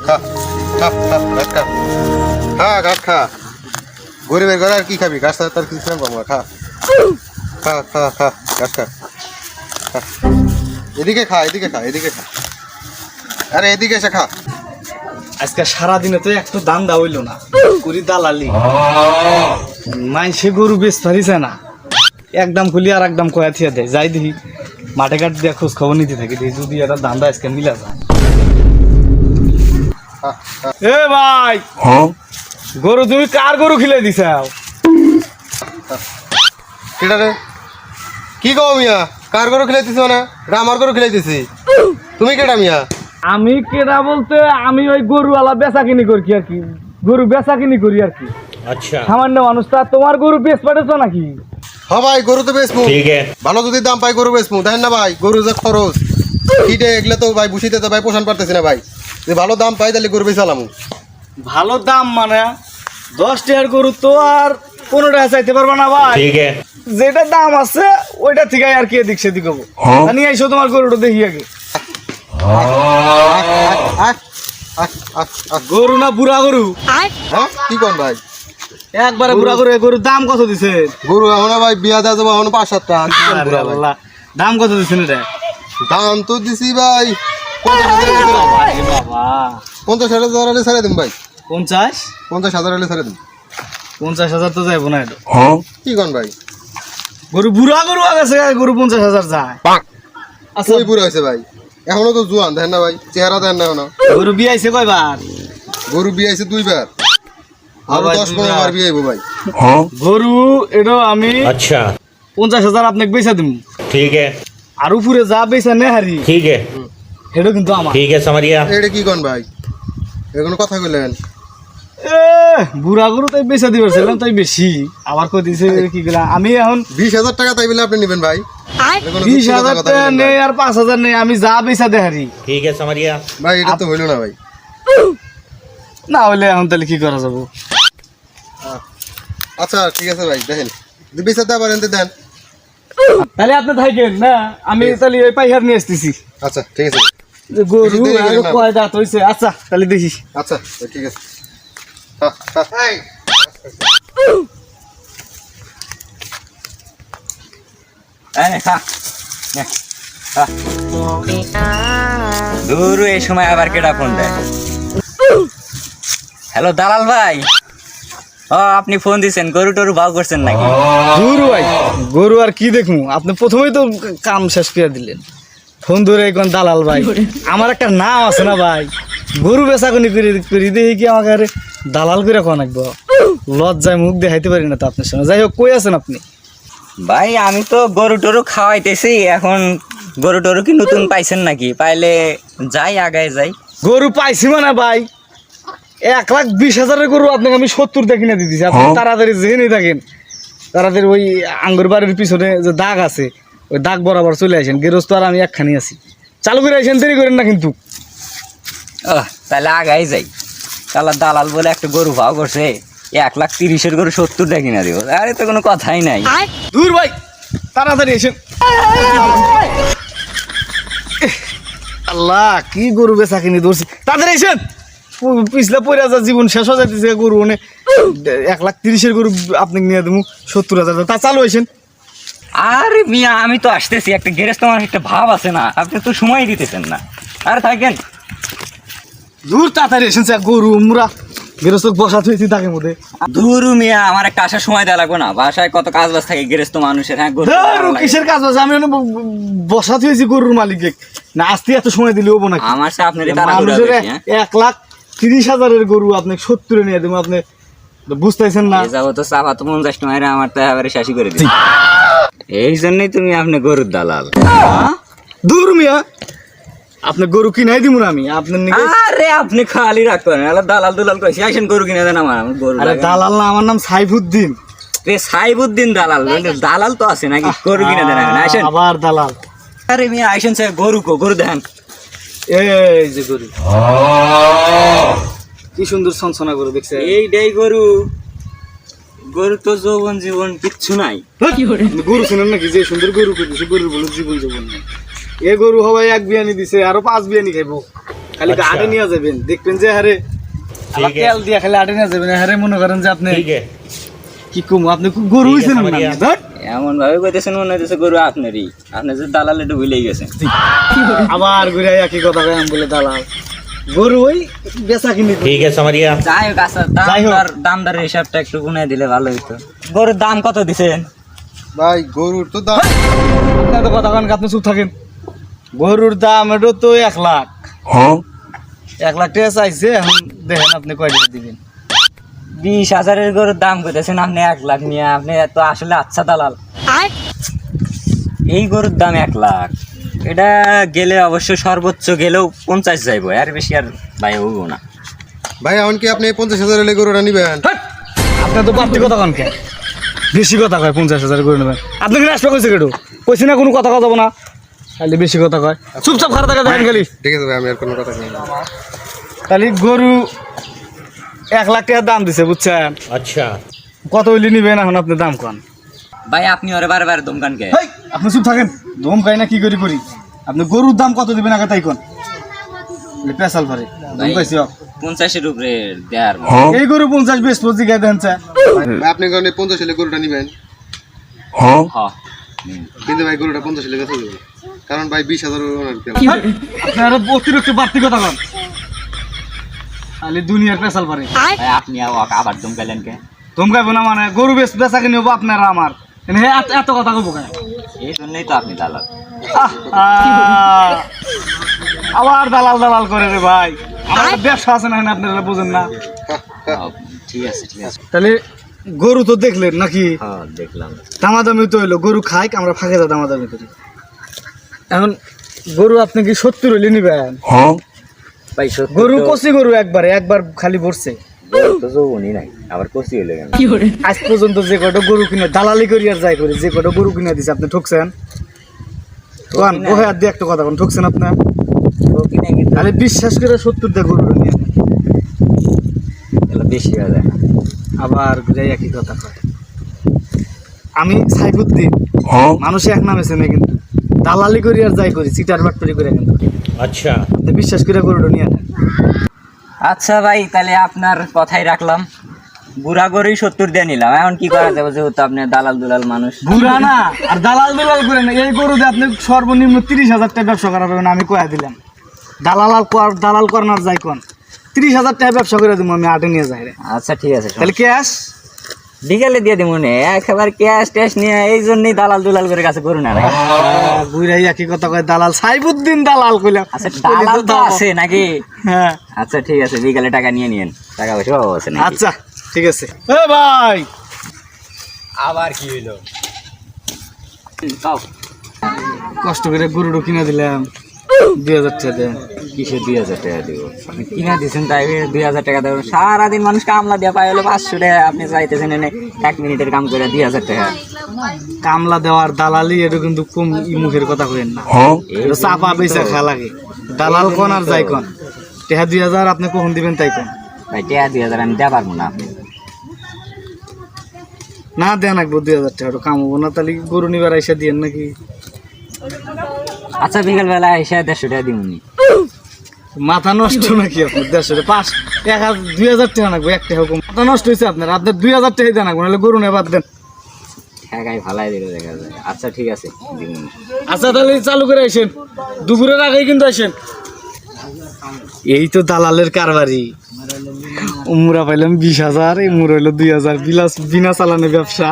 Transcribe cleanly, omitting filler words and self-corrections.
খা খা খা ঘাস খা খা ঘাস খা গরিবের ঘরে আর কি খাবি ঘাস তার কিছু খাবো খা খা খা খা ঘাস খা এদিকে খা এদিকে খা এদিকে খা আরে এদিকে এসে খা আজকে সারাদিনে তো একটু দান্দা হইল না করি দালালি মাইসে গরু বেশ পারিছে না একদম খুলি আর একদম কয়া থিয়া দেয় যাই দেখি মাঠে ঘাট দিয়ে খোঁজ খবর নিতে থাকি দেখি যদি একটা দান্দা আজকে মিলা যায়। এ ভাই গরু তুমি কার গরু খিলে দিছাও? কেটা রে কি কও মিয়া কার গরু খিলাইতেছ না এটা আমার গরু খিলাইতেছি তুমি কেটা মিয়া? আমি কেডা বলতে আমি ওই গরুওয়ালা বেচা কিনি করি আর কি গরু বেচা কিনি করি আর কি। আচ্ছা সামান্য মানুষ তা তোমার গরু বেচ পাঠাচ্ছ নাকি? হ্যাঁ ভাই গরু তো বেচমু ভালো যদি দাম পাই গরু বেচমু দেখেন না ভাই গরু যে খরচ কিটে এগুলো তো ভাই বুঝিতে তো ভাই পোষণ পারতেছি না ভাই যে ভালো দাম পাই তাহলে গরু বেচালামু। ভালো দাম মানে 10 টাকার গরু তো আর 15 টাকা চাইতে পারবা না ভাই যেটা দাম আছে ওইটা থেকে আর কি এদিক সেদিক হবো নিয়ে আইসো তোমার গরুটা দেখি আগে। গরু না বুড়া গরু? হ্যাঁ কি কোন ভাই একবারে বুড়া গরু গরুর দাম কত দিছে? গরু এখন ভাই বিয়া দেওয়া যাবো এখন 5-7 টাকা দাম কত দিছেন এটা? দাম তো দিছি ভাই 50,000 হলে ছেড়ে দিন ভাই 50,000 হলে ছেড়ে দিন 50,000 তো যাইব না এটা কি কোন ভাই গরু বুড়া গরু আগেছে গরু 50,000 যায় আচ্ছা ওই বুড়া হয়েছে ভাই এখনো তো জোয়ান দেখেন না ভাই চেহারা দেখেন না এখনো গরু বিয়াইছে কয়বার? গরু বিয়াইছে 2 বার আরো 10-15 বার বিয়াইবো ভাই গরু এটা আমি আচ্ছা 50,000 আপনাকে বেচা দিমু ঠিক আছে আর উপরে যা বেচা নে হারি ঠিক আছে এটা কিন্তু আমার ঠিক আছে সামারিয়া এটা কি কোন ভাই এগুলো কথা কইলেন বুড়া গরু তাই বেচা দিবার ছিলাম তাই বেশি আবার কই দিছে কি গলা আমি এখন 20,000 টাকা তাই বলে আপনি নেবেন ভাই 20,000 টাকা নেই আর 5,000 নেই আমি যা বেচা দে হারি ঠিক আছে সামারিয়া ভাই এটা তো হইল না ভাই না হলে এখন তাহলে কি করা যাবো? আচ্ছা ঠিক আছে ভাই দেখেন যদি বেচাতে পারেন তো দেন তাহলে আপনি থাকেন না আমি তাহলে ওই পাইহার নিয়ে আসতেছি। আচ্ছা ঠিক আছে গরু আর কয় দাঁত হইছে আচ্ছা তাহলে দেখি আচ্ছা ঠিক আছে দূর এই সময় আবার কেডা ফোন দেয়? হ্যালো দালাল ভাই ও আপনি ফোন দিছেন গরু টরু ভাও করছেন নাকি? গরু ভাই গরু আর কি দেখুন আপনি প্রথমেই তো কাম শেষ করে দিলেন ফোন ধরে এখন দালাল ভাই আমার একটা নাম আছে না ভাই গরু বেচাকুনি করি দেখি কি আমাকে আরে দালাল করে কোন একবার লজ্জায় মুখ দেখাইতে পারি না তো আপনার সঙ্গে যাই হোক কই আছেন আপনি? ভাই আমি তো গরু টরু খাওয়াইতেছি এখন গরু টরু কি নতুন পাইছেন নাকি? পাইলে যাই আগায় যাই। গরু পাইছি মানে ভাই 1,20,000 গরু আপনাকে আমি 70 দেখি না দিতেছি আপনি তাড়াতাড়ি জেনে থাকেন তাড়াতাড়ি ওই আঙ্গুর বাড়ির পিছনে যে দাগ আছে ওই দাগ বরাবর চলে আসেন গেরস্ত আর আমি একখানি আছি চালু করে আসেন দেরি করেন না কিন্তু তাহলে আগাই যাই তাহলে দালাল বলে একটা গরু ভাও করছে 1,30,000 গরু 70 দেখি না দেবো আরে তো কোনো কথাই নাই। দূর ভাই তাড়াতাড়ি এসেন আল্লাহ কি গরু বেচা কিনি ধরছি তাড়াতাড়ি এসেন পিছলে পড়ে যা জীবন শেষ হয়ে যাইতেছে গরু মানে 1,30,000 গরু আপনি নিয়ে দেবো 70,000 তা চালু হয়েছেন। আরে মিয়া আমি তো আসতেছি একটা গ্যারেজ তোমার একটা ভাব আছে না আপনি তো সময় দিতেছেন না আর থাকেন দূর তাড়াতাড়ি এসেন গরু মুরা গেরস্ত বসা থুয়েছি তাকে মধ্যে দূর মিয়া আমার একটা আসার সময় দেওয়া লাগবে না বাসায় কত কাজ বাজ থাকে গেরেস্ত মানুষের হ্যাঁ কিসের কাজ বাজ আমি বসা থুয়েছি গরুর মালিককে না আসতে এত সময় দিলে হবো নাকি আমার সে আপনার 1,30,000 গরু আপনি 70 নিয়ে দেবো আপনি বুঝতেছেন না যাবো তো চাপা তো 50 টাকা আমার তো এবারে শাসি করে দিই এই জন্যই তুমি আপনি গরুর দালাল দূর মিয়া আপনি গরু কিনাই দিব না আমি আপনার আরে আপনি খালি রাখতে পারেন দালাল দুলাল কইছি আসেন গরু কিনে দেন আমার গরু দালাল না আমার নাম সাইফুদ্দিন সাইফুদ্দিন দালাল দালাল তো আছে নাকি গরু কিনে দেন আসেন আবার দালাল আরে মিয়া আসেন স্যার গরু দেখেন এই যে গরু কি সুন্দর সনসনা গরু দেখছে এইটাই গরু তো যৌবন জীবন কিচ্ছু নাই গরু শুনেন নাকি যে সুন্দর গরু দিছে গরুর বলে জীবন জীবন এ গরু হবাই 1 বিয়ানি দিছে আরো 5 বিয়ানি খাইবো খালি আটে নিয়ে যাবেন, দেখবেন যে হারে আমার তেল দিয়ে খালি আটে নিয়ে যাবেন, হারে মনে করেন যে আপনি কি কম আপনি গরু হইছেন না ধর। এমন ভাবে কইতেছেন মনে হইতেছে গরু আপনারই, আপনি যে দালাল একটু ভুলেই গেছেন। আবার ঘুরে একই কথা কয় আমি বলে দালাল, গরু ওই বেচা কিনি। যাই হোক আচ্ছা, দামদারের হিসাবটা একটু গুনে দিলে ভালো হইতো। গরুর দাম কত দিছেন? ভাই গরুর তো দাম আপনি এত কথা কন, আপনি চুপ থাকেন। গরুর দাম এটা তো 1 লাখ। 1 লাখ টাকা চাইছে, এখন দেখেন আপনি কয় টাকা দিবেন। 20,000-এর গরুর দাম কইতেছেন আপনি 1 লাখ নিয়ে, আপনি তো আসলে আচ্ছা দালাল। এই গরুর দাম 1 লাখ, এটা গেলে অবশ্য সর্বোচ্চ গেলেও 50 যাইব, আর বেশি আর ভাই হইব না। ভাই এখন কি আপনি 50,000 হলে গরুটা নিবেন? আপনি তো বাড়তি কথা কন কেন, বেশি কথা কয় 50,000 করে নেবেন। আপনি কি রাস্তা কইছে কেটু কইছি না কোনো কথা কথা না, খালি বেশি কথা কয়। চুপচাপ খারাপ থাকা দেখেন খালি। ঠিক আছে ভাই, আমি আর কোনো কথা কই না। খালি গরু 1 লাখ টাকা দাম দিছে বুঝছেন। अच्छा কত হইলে নিবেন এখন আপনি দাম কন। ভাই আপনি ওরে বারবার দমকান কে? হেই, আপনি চুপ থাকেন, দম খাই না কি করি করি। আপনি গরুর দাম কত দিবেন আগে তাই কোন, পেশাল পারে দম কইছি। 50-এর উপরে দেয়ার এই গরু 50 20 পঁচিশ গায়ে দেন চা। ভাই আপনি কারণে 50 হলে গরুটা নিবেন, হ্যাঁ। কিন্তু ভাই গরুটা 50 হলে কাছে দেবেন, কারণ ভাই 20,000 ওনার তেল। আপনারা অতিরিক্ত বাড়তি কথা কন, খালি দুনিয়ার পেশাল পারে। ভাই আপনি আবার দমকালেন কে? ধমকাইব না মানে গরু বেচা কিনে হবো আপনারা আমার, হে এত কথা কব কেন? এই জন্যই তো আপনি দালাল। আবার দালাল দালাল করে রে ভাই, আমার ব্যবসা আছে না, আপনারা বুঝেন না। ঠিক আছে ঠিক আছে, তাহলে গরু তো দেখলেন নাকি, হ্যাঁ দেখলাম। দামাদামি তো হইলো, গরু খাই আমরা ফাঁকে যা দামাদামি করি। এখন গরু আপনি কি 70 হইলে নিবেন? ভাই গরু কষি গরু একবার খালি ভরছে, তো যৌবনই নাই, আবার কষি হইলে কেন? আজ পর্যন্ত যে কটা গরু কিনে দালালি করি আর যাই করি, যে কটা গরু কিনে দিছে আপনি ঠকছেন কোন? ওহে আর দিয়ে একটা কথা কোন, ঠকছেন আপনি খালি বিশ্বাস করে 70 দিয়ে গরু নিয়ে নেন। এগুলো বেশি হয়ে যায় না? আবার ঘুরে একই কথা কয়। আমি সাইফুদ্দিন, মানুষ এক নামে চেনে, কিন্তু দালালি করি আর যাই করি, চিটার বাটপারি করে কিন্তু। अच्छा আপনি বিশ্বাস করে গরুটা নিয়ে নেন। আচ্ছা ভাই, তাহলে আপনার কথাই রাখলাম, বুড়া গরুই 70 দিয়ে নিলাম। এখন কি করা যাবে, যেহেতু আপনি দালাল দুলাল মানুষ? বুড়া না আর দালাল দুলাল করে না, এই গরু দিয়ে আপনি সর্বনিম্ন 30,000 টাকা ব্যবসা করা পাবেন, আমি কয়া দিলাম। দালাল করার যাই কোন 30,000 টাকা ব্যবসা করে দিব আমি, আটে নিয়ে যাই রে। আচ্ছা ঠিক আছে, তাহলে ক্যাশ বিকালে দিয়ে দিব মনে, একেবারে ক্যাশ ট্যাশ নিয়ে, এই জন্যই দালাল দুলাল করে কাছে করুন না। বুড়াই একই কথা কয়, দালাল সাইফুদ্দিন দালাল কইলাম। আচ্ছা দালাল তো আছে নাকি? হ্যাঁ আচ্ছা ঠিক আছে, বিকালে টাকা নিয়ে নিয়েন, টাকা পয়সা আছে নাকি? আচ্ছা ঠিক আছে। এ ভাই আবার কি হইলো? তাও কষ্ট করে গরুটা কিনে দিলাম 2,000 টাকা দেন। কিসে 2,000 টাকা দিব? আপনি কিনা দিচ্ছেন তাই 2,000 টাকা দেবেন? সারাদিন মানুষ কামলা দিয়ে পাই হলো 500 টাকা, আপনি চাইতেছেন এনে 1 মিনিটের কাম করে 2,000 টাকা। কামলা দেওয়ার দালালি এটা কিন্তু কম মুখের কথা কইেন না, এটা চাপা বেচা খা লাগে। দালাল কোন আর যাই কোন, টাকা 2,000 আপনি কখন দিবেন তাই কোন। ভাই টাকা 2,000 আমি দেওয়া পারবো না। আপনি না দেন রাখবো 2,000 টাকা, কামাবো না তাহলে গরু নিবার আইসা দিয়েন নাকি? আচ্ছা বিকাল বেলা এসে 150 টাকা দিবনি। মাথা নষ্ট নাকি আপনার? 2,000 টাকা রাখবো, 1 টাকা কম। মাথা নষ্ট হয়েছে আপনার 2,000 টাকা দেন রাখবো, নাহলে গরু নেই বাদ দেন। টাকাই ফালাই দিলে দেখা যায়। আচ্ছা ঠিক আছে দিবনি। আচ্ছা তাহলে চালু করে আসেন, দুপুরের আগেই কিন্তু আসেন। এই তো দালালের কারবারি, উমরা পাইলাম 20,000, এমুর হইলো 2,000, বিনা চালানে ব্যবসা।